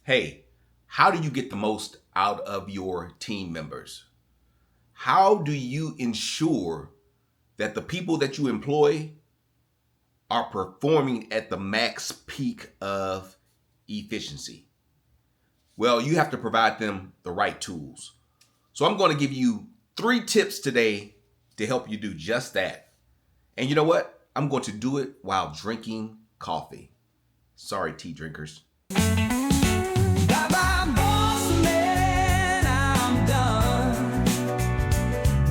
Hey, how do you get the most out of your team members? How do you ensure that the people that you employ are performing at the max peak of efficiency? Well, you have to provide them the right tools. So I'm going to give you 3 tips today to help you do just that. And you know what? I'm going to do it while drinking coffee. Sorry, tea drinkers. Got my boss man, I'm done.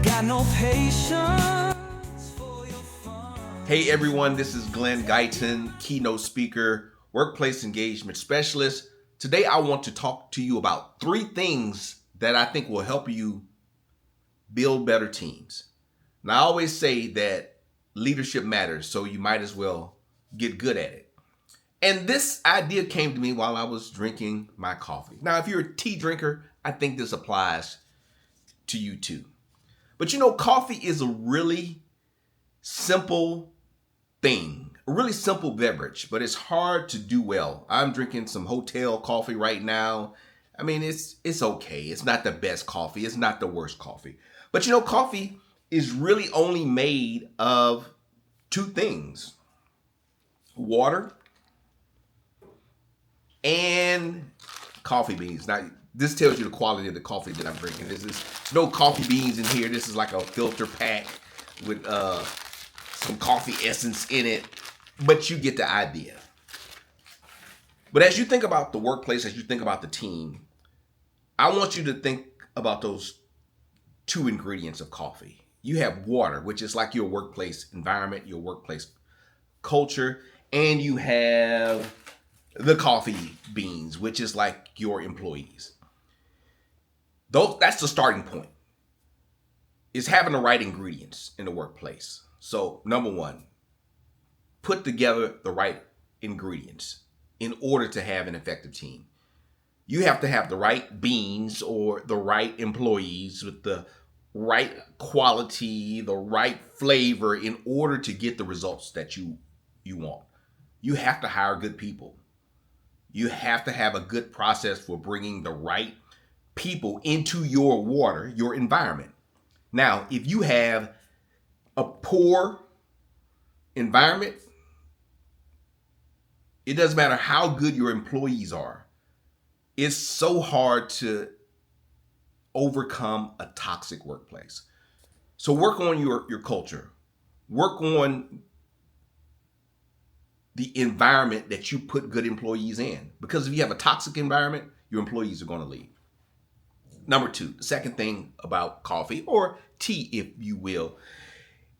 Got no patience for your fun. Hey everyone, this is Glen Guyton, keynote speaker, workplace engagement specialist. Today I want to talk to you about 3 things that I think will help you build better teams. Now I always say that leadership matters, so you might as well get good at it. And this idea came to me while I was drinking my coffee. Now, if you're a tea drinker, I think this applies to you too. But you know, coffee is a really simple thing, a really simple beverage, but it's hard to do well. I'm drinking some hotel coffee right now. I mean, it's okay. It's not the best coffee. It's not the worst coffee. But you know, coffee is really only made of 2 things: water and coffee beans. Now, this tells you the quality of the coffee that I'm drinking. This is no coffee beans in here. This is like a filter pack with some coffee essence in it, but you get the idea. But as you think about the workplace, as you think about the team, I want you to think about those 2 ingredients of coffee. You have water, which is like your workplace environment, your workplace culture, and you have the coffee beans, which is like your employees. That's the starting point, is having the right ingredients in the workplace. So number 1, put together the right ingredients in order to have an effective team. You have to have the right beans or the right employees with the right quality, the right flavor in order to get the results that you want. You have to hire good people. You have to have a good process for bringing the right people into your water, your environment. Now, if you have a poor environment, it doesn't matter how good your employees are. It's so hard to overcome a toxic workplace. So work on your culture. Work on the environment that you put good employees in. Because if you have a toxic environment, your employees are going to leave. Number 2, the second thing about coffee, or tea if you will,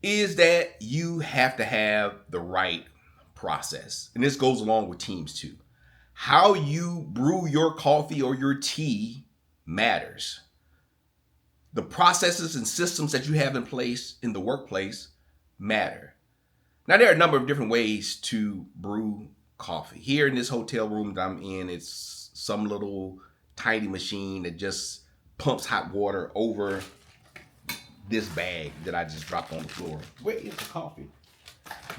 is that you have to have the right process. And this goes along with teams too. How you brew your coffee or your tea matters. The processes and systems that you have in place in the workplace matter. Now, there are a number of different ways to brew coffee. Here in this hotel room that I'm in, it's some little tiny machine that just pumps hot water over this bag that I just dropped on the floor. Where is the coffee?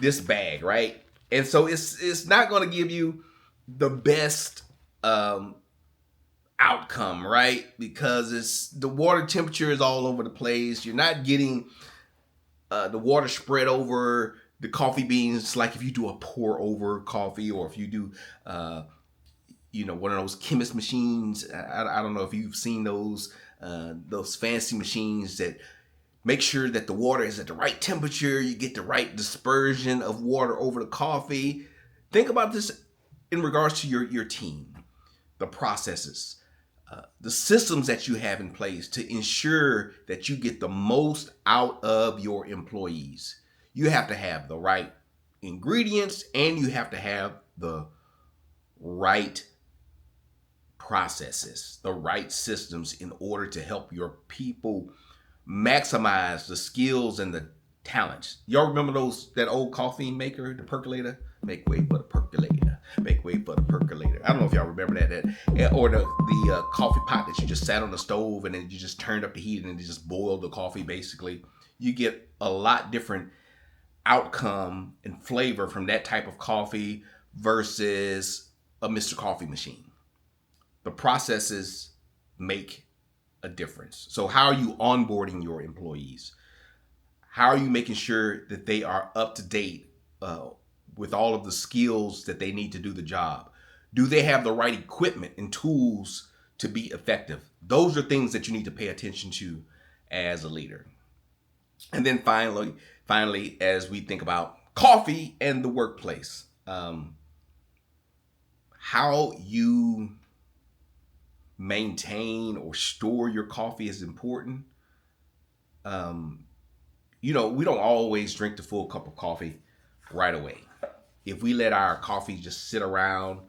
This bag, right? And so it's not going to give you the best outcome, right? Because the water temperature is all over the place. You're not getting the water spread over the coffee beans like if you do a pour over coffee, or if you do one of those chemist machines. I don't know if you've seen those fancy machines that make sure that the water is at the right temperature. You get the right dispersion of water over the coffee. Think about this in regards to your team, the processes, the systems that you have in place to ensure that you get the most out of your employees. You have to have the right ingredients, and you have to have the right processes, the right systems in order to help your people maximize the skills and the talents. Y'all remember that old coffee maker, the percolator? Make way for the percolator. Make way for the percolator. I don't know if y'all remember that or the coffee pot that you just sat on the stove and then you just turned up the heat and then you just boiled the coffee. Basically, you get a lot different outcome and flavor from that type of coffee versus a Mr. Coffee machine. the processes make a difference. So how are you onboarding your employees? How are you making sure that they are up to date with all of the skills that they need to do the job? Do they have the right equipment and tools to be effective? Those are things that you need to pay attention to as a leader. And then finally, as we think about coffee and the workplace, how you maintain or store your coffee is important. We don't always drink the full cup of coffee right away. If we let our coffee just sit around,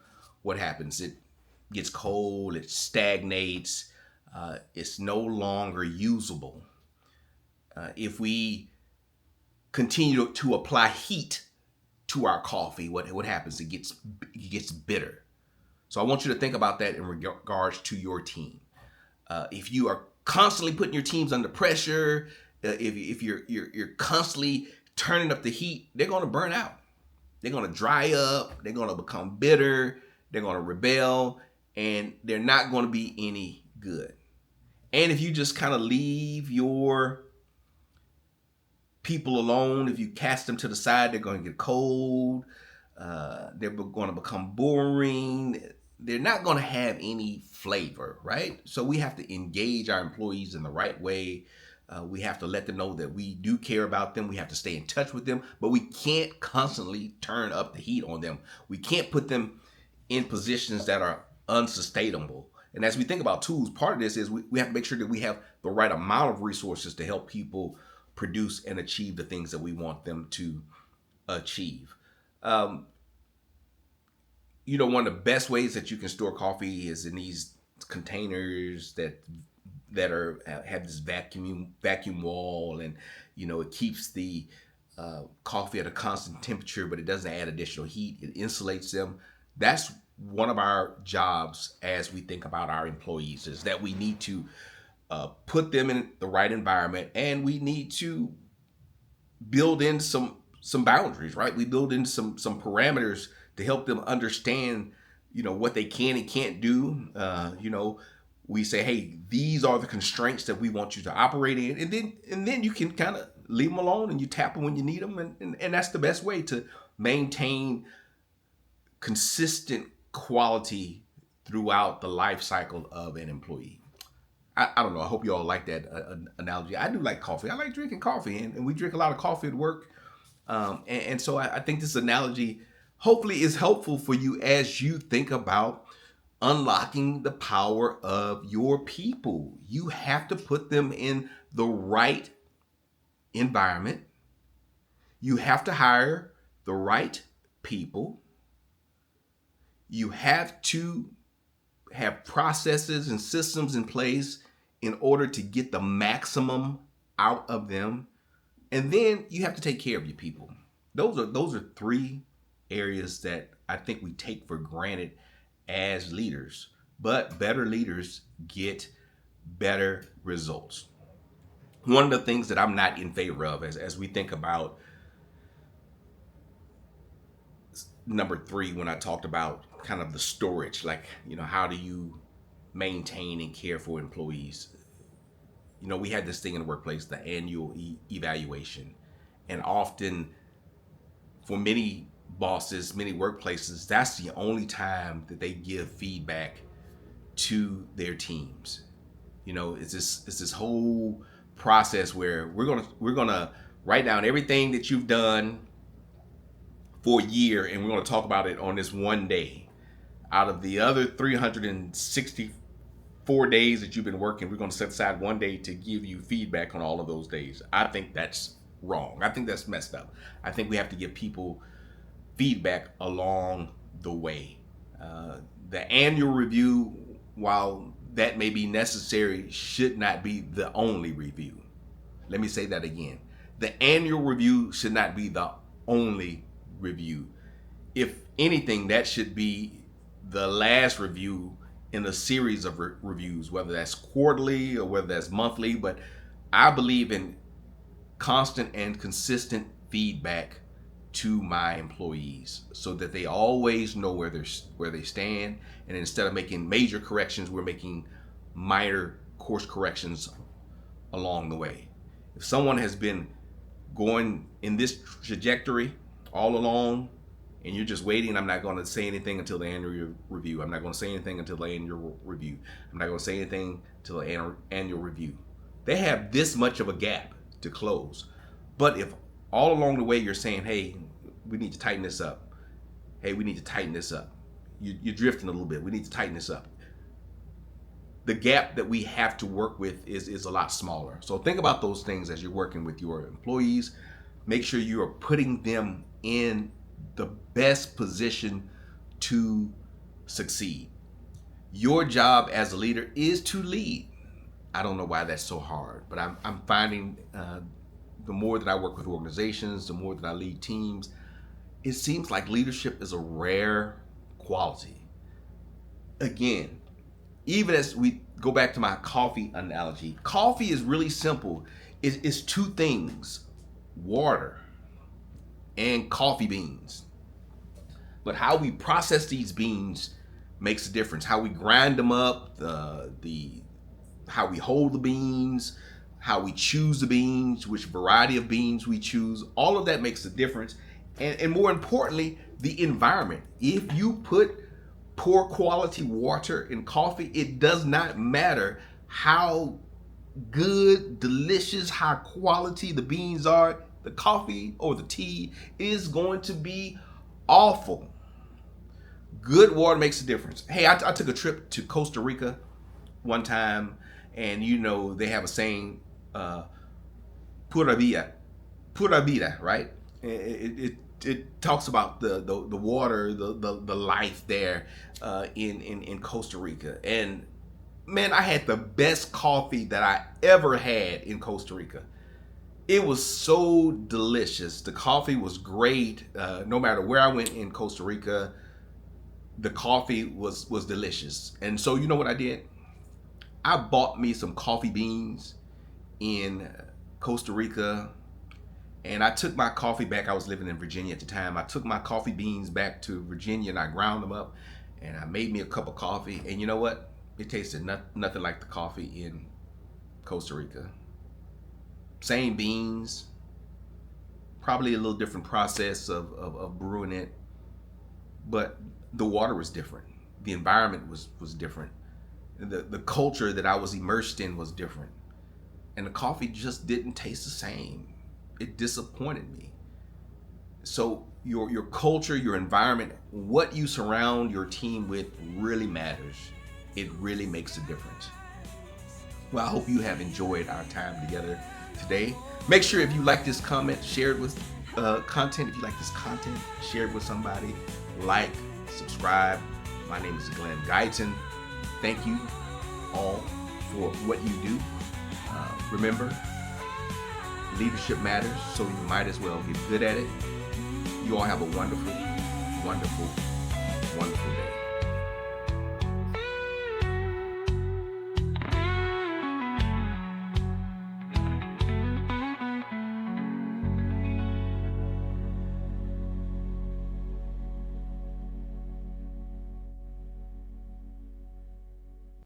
what happens? It gets cold, it stagnates, it's no longer usable. If we continue to apply heat to our coffee, what happens? It gets bitter. So I want you to think about that in regards to your team. If you are constantly putting your teams under pressure, if you're constantly turning up the heat, they're going to burn out. They're going to dry up. They're going to become bitter. They're going to rebel, and they're not going to be any good. And if you just kind of leave your people alone, if you cast them to the side, they're going to get cold. They're going to become boring. They're not going to have any flavor, right? So we have to engage our employees in the right way. We have to let them know that we do care about them. We have to stay in touch with them, but we can't constantly turn up the heat on them. We can't put them in positions that are unsustainable. And as we think about tools, part of this is we have to make sure that we have the right amount of resources to help people produce and achieve the things that we want them to achieve. One of the best ways that you can store coffee is in these containers that have this vacuum wall, and it keeps the coffee at a constant temperature, but it doesn't add additional heat. It insulates them. That's one of our jobs as we think about our employees, is that we need to put them in the right environment, and we need to build in some boundaries, right? We build in some parameters to help them understand, what they can and can't do. We say, hey, these are the constraints that we want you to operate in, and then you can kind of leave them alone and you tap them when you need them, and that's the best way to maintain consistent quality throughout the life cycle of an employee. I don't know. I hope you all like that analogy. I do like coffee. I like drinking coffee, and we drink a lot of coffee at work. And so I think this analogy hopefully is helpful for you as you think about unlocking the power of your people. You have to put them in the right environment. You have to hire the right people. You have to have processes and systems in place in order to get the maximum out of them. And then you have to take care of your people. Those are three areas that I think we take for granted as leaders, but better leaders get better results. One of the things that I'm not in favor of as we think about number 3, when I talked about kind of the storage, like, how do you maintain and care for employees? We had this thing in the workplace, the annual evaluation. And often for many bosses, many workplaces, that's the only time that they give feedback to their teams. It's this whole process where we're gonna write down everything that you've done for a year, and we're going to talk about it on this one day. Out of the other 364 days that you've been working, we're going to set aside one day to give you feedback on all of those days. I think that's wrong. I think that's messed up. I think we have to give people feedback along the way. The annual review, while that may be necessary, should not be the only review. Let me say that again. The annual review should not be the only review. If anything, that should be the last review in a series of reviews, whether that's quarterly or whether that's monthly. But I believe in constant and consistent feedback to my employees so that they always know where they stand. And instead of making major corrections, we're making minor course corrections along the way. If someone has been going in this trajectory all along and you're just waiting, I'm not going to say anything until the annual review. I'm not going to say anything until the annual review. I'm not going to say anything until the annual review. They have this much of a gap to close. But if all along the way you're saying, hey, we need to tighten this up. Hey, we need to tighten this up. You're drifting a little bit. We need to tighten this up. The gap that we have to work with is a lot smaller. So think about those things as you're working with your employees. Make sure you are putting them in the best position to succeed. Your job as a leader is to lead. I don't know why that's so hard, but I'm finding the more that I work with organizations, the more that I lead teams, it seems like leadership is a rare quality. Again, even as we go back to my coffee analogy, coffee is really simple. It's two things, water and coffee beans. But how we process these beans makes a difference. How we grind them up, how we hold the beans, how we choose the beans, which variety of beans we choose, all of that makes a difference. And more importantly, the environment. If you put poor quality water in coffee, it does not matter how good, delicious, high quality the beans are, the coffee or the tea is going to be awful. Good water makes a difference. Hey, I took a trip to Costa Rica one time, and they have a saying, pura vida, right? It talks about the water, the life there in Costa Rica. And man, I had the best coffee that I ever had in Costa Rica. It was so delicious. The coffee was great. No matter where I went in Costa Rica, the coffee was delicious. And so you know what I did? I bought me some coffee beans in Costa Rica, and I took my coffee back. I was living in Virginia at the time. I took my coffee beans back to Virginia and I ground them up and I made me a cup of coffee. And you know what? It tasted nothing like the coffee in Costa Rica. Same beans, probably a little different process of brewing it, but the water was different. The environment was different. The culture that I was immersed in was different. And the coffee just didn't taste the same. It disappointed me. So your culture, your environment, what you surround your team with really matters. It really makes a difference. Well, I hope you have enjoyed our time together today. Make sure if you like this comment, share it with content. If you like this content, share it with somebody. Like, subscribe. My name is Glen Guyton. Thank you all for what you do. Remember, leadership matters, so you might as well get good at it. You all have a wonderful, wonderful, wonderful day.